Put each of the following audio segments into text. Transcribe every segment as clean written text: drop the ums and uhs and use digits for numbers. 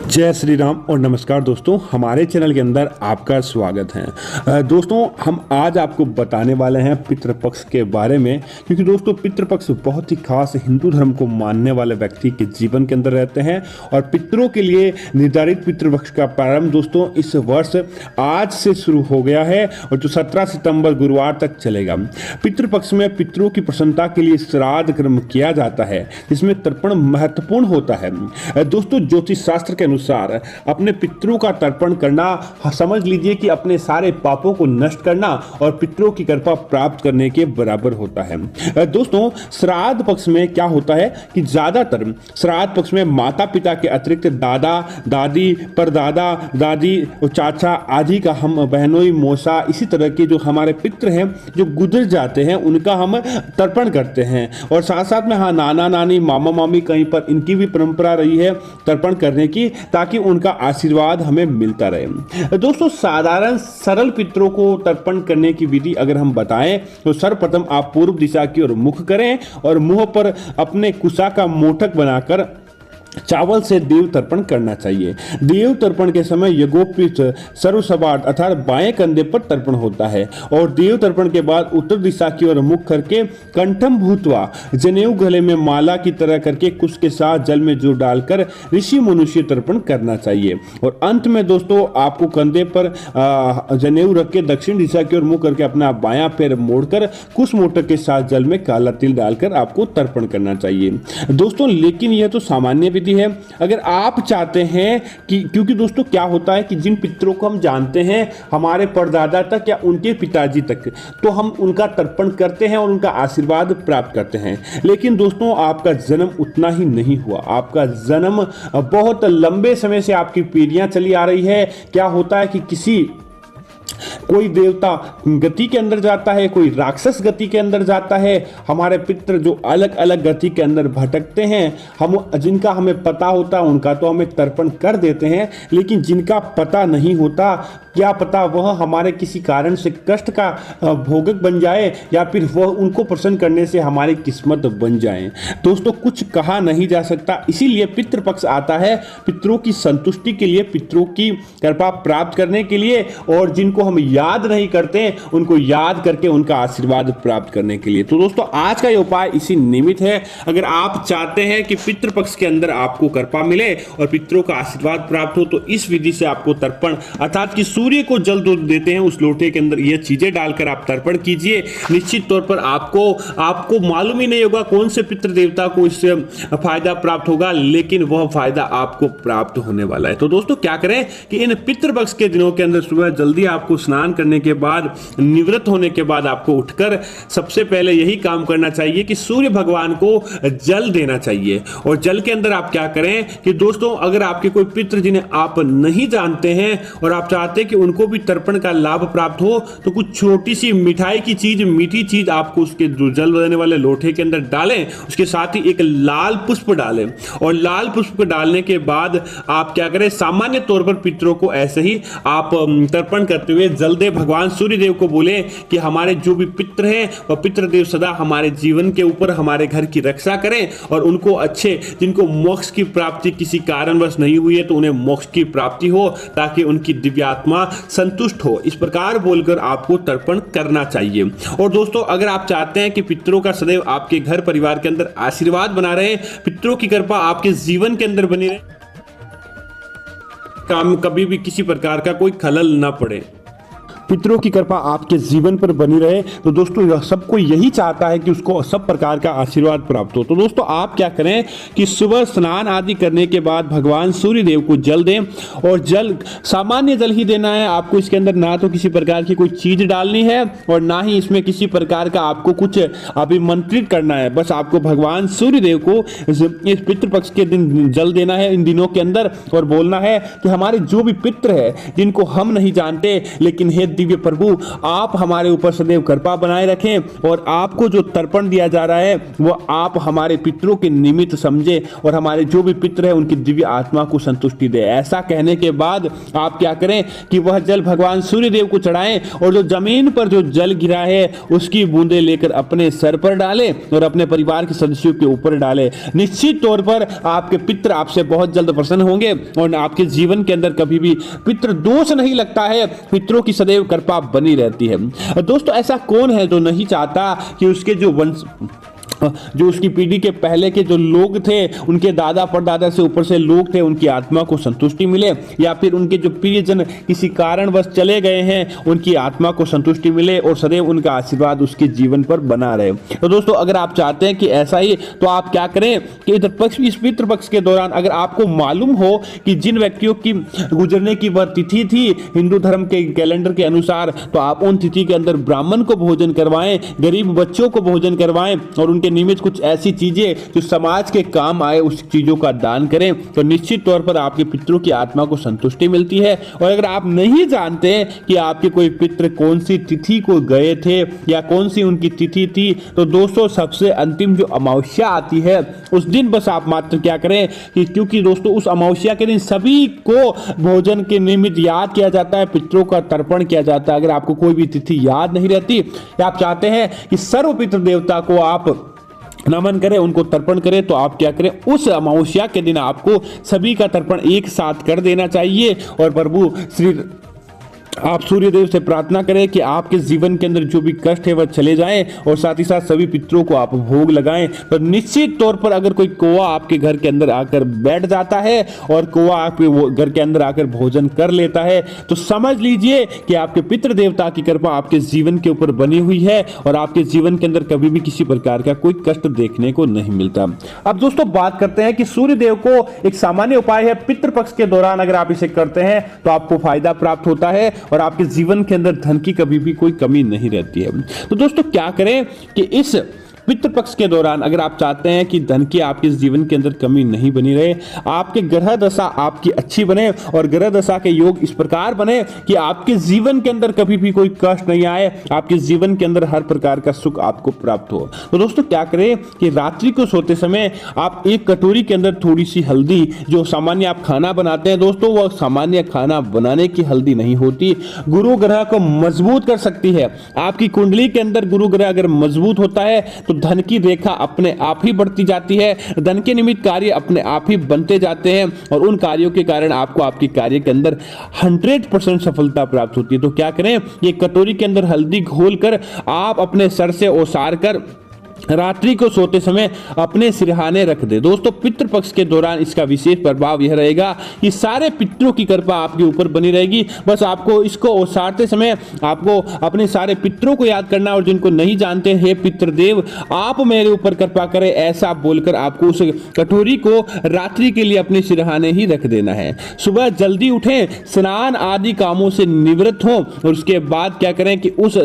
जय श्री राम और नमस्कार दोस्तों, हमारे चैनल के अंदर आपका स्वागत है। दोस्तों, हम आज आपको बताने वाले हैं पितृपक्ष के बारे में, क्योंकि दोस्तों पितृपक्ष बहुत ही खास हिंदू धर्म को मानने वाले व्यक्ति के जीवन के अंदर रहते हैं और पितरों के लिए निर्धारित पितृपक्ष का प्रारंभ दोस्तों इस वर्ष आज से शुरू हो गया है और जो 17 सितंबर गुरुवार तक चलेगा। पितृपक्ष में पितरों की प्रसन्नता के लिए श्राद्ध कर्म किया जाता है, जिसमें तर्पण महत्वपूर्ण होता है। दोस्तों, ज्योतिष शास्त्र के अनुसार अपने पितरों का तर्पण करना समझ लीजिए कि अपने सारे पापों को नष्ट करना और पितरों की कृपा प्राप्त करने के बराबर होता है। दोस्तों, श्राद्ध पक्ष में क्या होता है कि ज्यादातर श्राद्ध पक्ष में माता पिता के अतिरिक्त दादा दादी, परदादा दादी, चाचा आदि का हम बहनोई मौसा इसी तरह के जो हमारे पितृ हैं जो गुजर जाते हैं उनका हम तर्पण करते हैं। और साथ साथ में नाना नानी, मामा मामी, कहीं पर इनकी भी परंपरा रही है तर्पण करने की, ताकि उनका आशीर्वाद हमें मिलता रहे। दोस्तों, साधारण सरल पितरों को तर्पण करने की विधि अगर हम बताएं तो सर्वप्रथम आप पूर्व दिशा की ओर मुख करें और मुंह पर अपने कुशा का मोटक बनाकर चावल से देव तर्पण करना चाहिए। देव तर्पण के समय यज्ञोपवीत सर्वसवार्थ अर्थात बाएं कंधे पर तर्पण होता है और देव तर्पण के बाद उत्तर दिशा की ओर मुख करके कंठम भूतवा जनेऊ गले में माला की तरह करके कुश के साथ जल में जो डालकर ऋषि मनुष्य तर्पण करना चाहिए। और अंत में दोस्तों आपको कंधे पर जनेऊ रख के दक्षिण दिशा की ओर मुख करके अपना बायां पैर मोड़कर कुश मोटक के साथ जल में काला तिल डालकर आपको तर्पण करना चाहिए। दोस्तों, लेकिन यह तो सामान्य है। अगर आप चाहते हैं कि, क्योंकि दोस्तों क्या होता है कि जिन पितरों को हम जानते हैं हमारे परदादा तक या उनके पिताजी तक, तो हम उनका तर्पण करते हैं और उनका आशीर्वाद प्राप्त करते हैं। लेकिन दोस्तों, आपका जन्म उतना ही नहीं हुआ, आपका जन्म बहुत लंबे समय से आपकी पीढ़ियां चली आ रही है। क्या होता है कि कोई देवता गति के अंदर जाता है, कोई राक्षस गति के अंदर जाता है। हमारे पितृ जो अलग अलग गति के अंदर भटकते हैं, हम जिनका हमें पता होता है उनका तो हमें तर्पण कर देते हैं, लेकिन जिनका पता नहीं होता, क्या पता वह हमारे किसी कारण से कष्ट का भोगक बन जाए या फिर वह उनको प्रसन्न करने से हमारी किस्मत बन जाए। दोस्तों, कुछ कहा नहीं जा सकता, इसीलिए पितृपक्ष आता है पितरों की संतुष्टि के लिए, पितरों की कृपा प्राप्त करने के लिए, और जिनको हम याद नहीं करते उनको याद करके उनका आशीर्वाद प्राप्त करने के लिए। तो दोस्तों, आज का ये उपाय इसी निमित्त है। अगर आप चाहते हैं कि पितृपक्ष के अंदर आपको कृपा मिले और पितरों का आशीर्वाद प्राप्त हो, तो इस विधि से आपको तर्पण अर्थात कि सूर्य को जल देते हैं उस लोटे के अंदर ये चीजें डालकर आप तर्पण कीजिए। निश्चित तौर पर आपको मालूम ही नहीं होगा कौन से पितृ देवता को इससे फायदा प्राप्त होगा, लेकिन वह फायदा आपको प्राप्त होने वाला है। तो दोस्तों, क्या करें कि इन पितृपक्ष के दिनों के अंदर सुबह जल्दी आपको स्नान करने के बाद, निवृत्त होने के बाद आपको उठकर सबसे पहले यही काम करना चाहिए कि सूर्य भगवान को जल देना चाहिए। और जल के अंदर आप क्या करें कि दोस्तों, अगर आपके कोई पितृ जिन्हें आप नहीं जानते हैं और आप चाहते हैं कि उनको भी तर्पण का लाभ प्राप्त हो, तो कुछ छोटी सी मिठाई की चीज, मीठी चीज आपको उसके जल देने वाले लोटे के अंदर डालें। उसके साथ ही एक लाल पुष्प डालें और लाल पुष्प डालने के बाद आप क्या करें, सामान्य तौर पर पितरों को ऐसे ही आप तर्पण करते हुए जल दे भगवान सूर्य देव को बोले कि हमारे जो भी पितृ हैं वह पितृदेव सदा हमारे जीवन के ऊपर, हमारे घर की रक्षा करें और उनको अच्छे, जिनको मोक्ष की प्राप्ति किसी कारणवश नहीं हुई है तो उन्हें मोक्ष की प्राप्ति हो, ताकि उनकी दिव्यात्मा संतुष्ट हो। इस प्रकार बोलकर आपको तर्पण करना चाहिए। और दोस्तों, अगर आप चाहते हैं कि पितरों का सदैव आपके घर परिवार के अंदर आशीर्वाद बना रहे, पितरों की कृपा आपके जीवन के अंदर बनी रहे, काम कभी भी किसी प्रकार का कोई खलल ना पड़े, पितरों की कृपा आपके जीवन पर बनी रहे, तो दोस्तों सबको यही चाहता है कि उसको सब प्रकार का आशीर्वाद प्राप्त हो। तो दोस्तों, आप क्या करें कि सुबह स्नान आदि करने के बाद भगवान सूर्य देव को जल दें और जल सामान्य जल ही देना है आपको। इसके अंदर ना तो किसी प्रकार की कोई चीज डालनी है और ना ही इसमें किसी प्रकार का आपको कुछ अभिमंत्रित करना है। बस आपको भगवान सूर्य देव को इस पितृपक्ष के दिन जल देना है, इन दिनों के अंदर, और बोलना है कि हमारे जो भी पितृ है जिनको हम नहीं जानते, लेकिन हे दिव्य प्रभु आप हमारे ऊपर सदैव कृपा बनाए रखें और आपको जो तर्पण दिया जा रहा है वो आप हमारे पितरों के निमित्त समझे और हमारे जो भी पितर है उनकी दिव्य आत्मा को संतुष्टि दे। ऐसा कहने के बाद आप क्या करें कि वह जल भगवान सूर्य देव को चढ़ाएं और जो जमीन पर जो जल गिरा है उसकी बूंदे लेकर अपने सर पर डालें और अपने परिवार के सदस्यों के ऊपर डालें। निश्चित तौर पर आपके पितर आपसे बहुत जल्द प्रसन्न होंगे और आपके जीवन के अंदर कभी भी पितृ दोष नहीं लगता है, पितरों की सदैव कृपा बनी रहती है। दोस्तों ऐसा कौन है जो नहीं चाहता कि उसके जो उसकी पीढ़ी के पहले के जो लोग थे, उनके दादा परदादा से ऊपर से लोग थे, उनकी आत्मा को संतुष्टि मिले, या फिर उनके जो प्रियजन किसी कारणवश चले गए हैं उनकी आत्मा को संतुष्टि मिले और सदैव उनका आशीर्वाद उसके जीवन पर बना रहे। तो दोस्तों अगर आप चाहते हैं कि ऐसा ही, तो आप क्या करें कि इस पितृ पक्ष के दौरान अगर आपको मालूम हो कि जिन व्यक्तियों की गुजरने की वह तिथि थी हिंदू धर्म के कैलेंडर के अनुसार, तो आप उन तिथि के अंदर ब्राह्मण को भोजन करवाएं, गरीब बच्चों को भोजन करवाएं और उनके निमित्त कुछ ऐसी चीजें जो समाज के काम आए उस चीजों का दान करें। तो निश्चित तौर पर आपके पितरों की आत्मा को संतुष्टि मिलती है। और अगर आप नहीं जानते कि आपके कोई पितर कौन सी तिथि को गए थे या कौन सी उनकी तिथि थी, तो दोस्तों सबसे अंतिम जो अमावस्या आती है उस दिन बस आप मात्र क्या करें कि क्योंकि दोस्तों उस अमावस्या के दिन सभी को भोजन के निमित्त याद किया जाता है, पितरों का तर्पण किया जाता है। अगर आपको कोई भी तिथि याद नहीं रहती या आप चाहते हैं कि सर्व पितृ देवता को आप नमन करें, उनको तर्पण करें, तो आप क्या करें उस अमावस्या के दिन आपको सभी का तर्पण एक साथ कर देना चाहिए और प्रभु श्री आप सूर्यदेव से प्रार्थना करें कि आपके जीवन के अंदर जो भी कष्ट है वह चले जाएं और साथ ही साथ सभी पितरों को आप भोग लगाएं। तो निश्चित तौर पर अगर कोई कौवा आपके घर के अंदर आकर बैठ जाता है और कौवा आपके घर के अंदर आकर भोजन कर लेता है, तो समझ लीजिए कि आपके पितृ देवता की कृपा आपके जीवन के ऊपर बनी हुई है और आपके जीवन के अंदर कभी भी किसी प्रकार का कोई कष्ट देखने को नहीं मिलता। अब दोस्तों बात करते हैं कि सूर्यदेव को एक सामान्य उपाय है, पितृपक्ष के दौरान अगर आप इसे करते हैं तो आपको फायदा प्राप्त होता है और आपके जीवन के अंदर धन की कभी भी कोई कमी नहीं रहती है। तो दोस्तों क्या करें कि इस पितृपक्ष के दौरान अगर आप चाहते हैं कि धन की आपके जीवन के अंदर कमी नहीं बनी रहे, आपके ग्रह दशा आपकी अच्छी बने और ग्रह दशा के योग इस प्रकार बने कि आपके जीवन के अंदर कभी भी कोई कष्ट नहीं आए, आपके जीवन के अंदर हर प्रकार का सुख आपको प्राप्त हो, तो दोस्तों क्या करें कि रात्रि को सोते समय आप एक कटोरी के अंदर थोड़ी सी हल्दी, जो सामान्य आप खाना बनाते हैं दोस्तों वह सामान्य खाना बनाने की हल्दी नहीं होती, गुरु ग्रह को मजबूत कर सकती है। आपकी कुंडली के अंदर गुरु ग्रह अगर मजबूत होता है तो धन की रेखा अपने आप ही बढ़ती जाती है, धन के निमित्त कार्य अपने आप ही बनते जाते हैं और उन कार्यों के कारण आपको आपके कार्य के अंदर 100% सफलता प्राप्त होती है। तो क्या करें, ये कटोरी के अंदर हल्दी घोलकर आप अपने सर से ओसार कर रात्रि को सोते समय अपने सिरहाने रख दे। दोस्तों पितृपक्ष के दौरान इसका विशेष प्रभाव यह रहेगा कि सारे पितरों की कृपा आपके ऊपर बनी रहेगी। बस आपको इसको ओसारते समय आपको अपने सारे पितरों को याद करना और जिनको नहीं जानते, हे पितृदेव आप मेरे ऊपर कृपा करें, ऐसा बोलकर आपको उस कटोरी को रात्रि के लिए अपने सिरहाने ही रख देना है। सुबह जल्दी उठें, स्नान आदि कामों से निवृत्त हों और उसके बाद क्या करें कि उस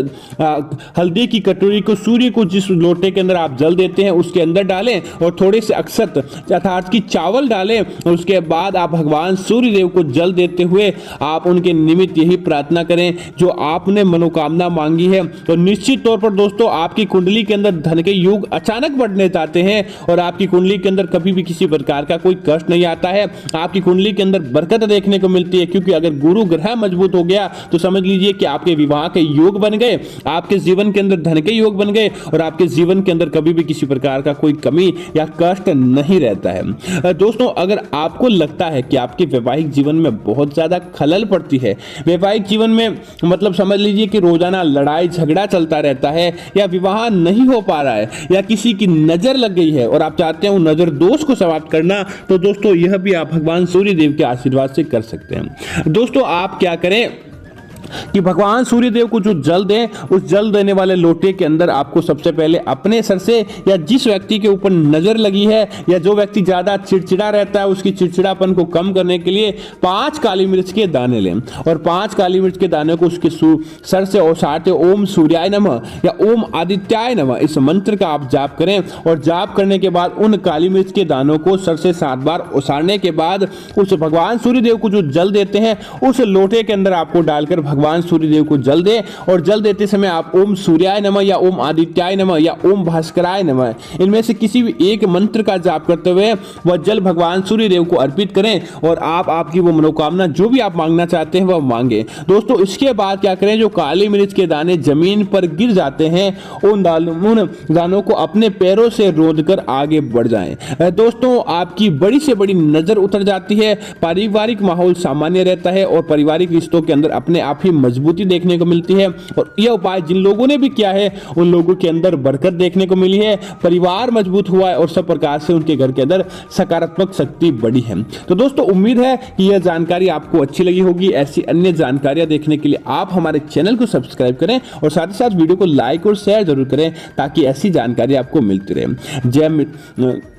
हल्दी की कटोरी को सूर्य को जिस लोटे के अंदर आप जल देते हैं उसके अंदर डालें और थोड़े से अक्षत अर्थात की चावल डालें और उसके बाद आप भगवान सूर्य देव को जल देते हुए आप उनके निमित्त यही प्रार्थना करें जो आपने मनोकामना मांगी है। तो निश्चित तौर पर दोस्तों आपकी कुंडली के अंदर धन के योग अचानक बढ़ने जाते हैं और आपकी कुंडली के अंदर कभी भी किसी प्रकार का कोई कष्ट नहीं आता है, आपकी कुंडली के अंदर बरकत देखने को मिलती है, क्योंकि अगर गुरु ग्रह मजबूत हो गया तो समझ लीजिए कि आपके विवाह के योग बन गए, आपके जीवन के अंदर धन के योग बन गए और आपके जीवन के अंदर कभी भी किसी प्रकार का कोई कमी या कष्ट नहीं रहता है। दोस्तों अगर आपको लगता है कि आपके वैवाहिक जीवन में बहुत ज्यादा खलल पड़ती है, वैवाहिक जीवन में मतलब समझ लीजिए कि रोजाना लड़ाई झगड़ा चलता रहता है या विवाह नहीं हो पा रहा है या किसी की नजर लग गई है और आप चाहते हैं वो नजर दोष को समाप्त करना, तो दोस्तों यह भी आप भगवान सूर्य देव के आशीर्वाद से कर सकते हैं। दोस्तों आप क्या करें कि भगवान सूर्यदेव को जो जल दें, उस जल देने वाले लोटे के अंदर आपको सबसे पहले अपने सर से या जिस व्यक्ति के ऊपर नजर लगी है या जो व्यक्ति ज्यादा चिड़चिड़ा रहता है उसकी चिड़चिड़ापन को कम करने के लिए 5 काली मिर्च के दाने लें और 5 काली मिर्च के दाने को उसके सर से ओसारते ओम सूर्याय नमः या ओम आदित्याय नमः इस मंत्र का आप जाप करें और जाप करने के बाद उन काली मिर्च के दानों को सर से 7 बार ओसारने के बाद उस भगवान सूर्यदेव को जो जल देते हैं उस लोटे के अंदर आपको डालकर भगवान सूर्य देव को जल दे और जल देते समय आप ओम सूर्याय नमः या ओम आदित्याय नमः या ओम भास्कराय नमः इनमें से किसी भी एक मंत्र का जाप करते हुए वह जल भगवान सूर्य देव को अर्पित करें और आपकी वो मनोकामना जो भी आप मांगना चाहते हैं वह मांगे। दोस्तों इसके बाद क्या करें, जो काली मिर्च के दाने जमीन पर गिर जाते हैं उन दानों को अपने पैरों से रोंद कर आगे बढ़ जाएं। दोस्तों आपकी बड़ी से बड़ी नजर उतर जाती है, पारिवारिक माहौल सामान्य रहता है और पारिवारिक रिश्तों के अंदर अपने आप ही मजबूती देखने को मिलती है। और यह उपाय जिन लोगों ने भी किया है उन लोगों के अंदर बरकत देखने को मिली है, परिवार मजबूत हुआ है और सब प्रकार से उनके घर के अंदर सकारात्मक शक्ति बढ़ी है। तो दोस्तों उम्मीद है कि यह जानकारी आपको अच्छी लगी होगी। ऐसी अन्य जानकारियां देखने के लिए आप हमारे चैनल को सब्सक्राइब करें और साथ ही साथ वीडियो को लाइक और शेयर जरूर करें ताकि ऐसी जानकारी आपको मिलती रहे। जय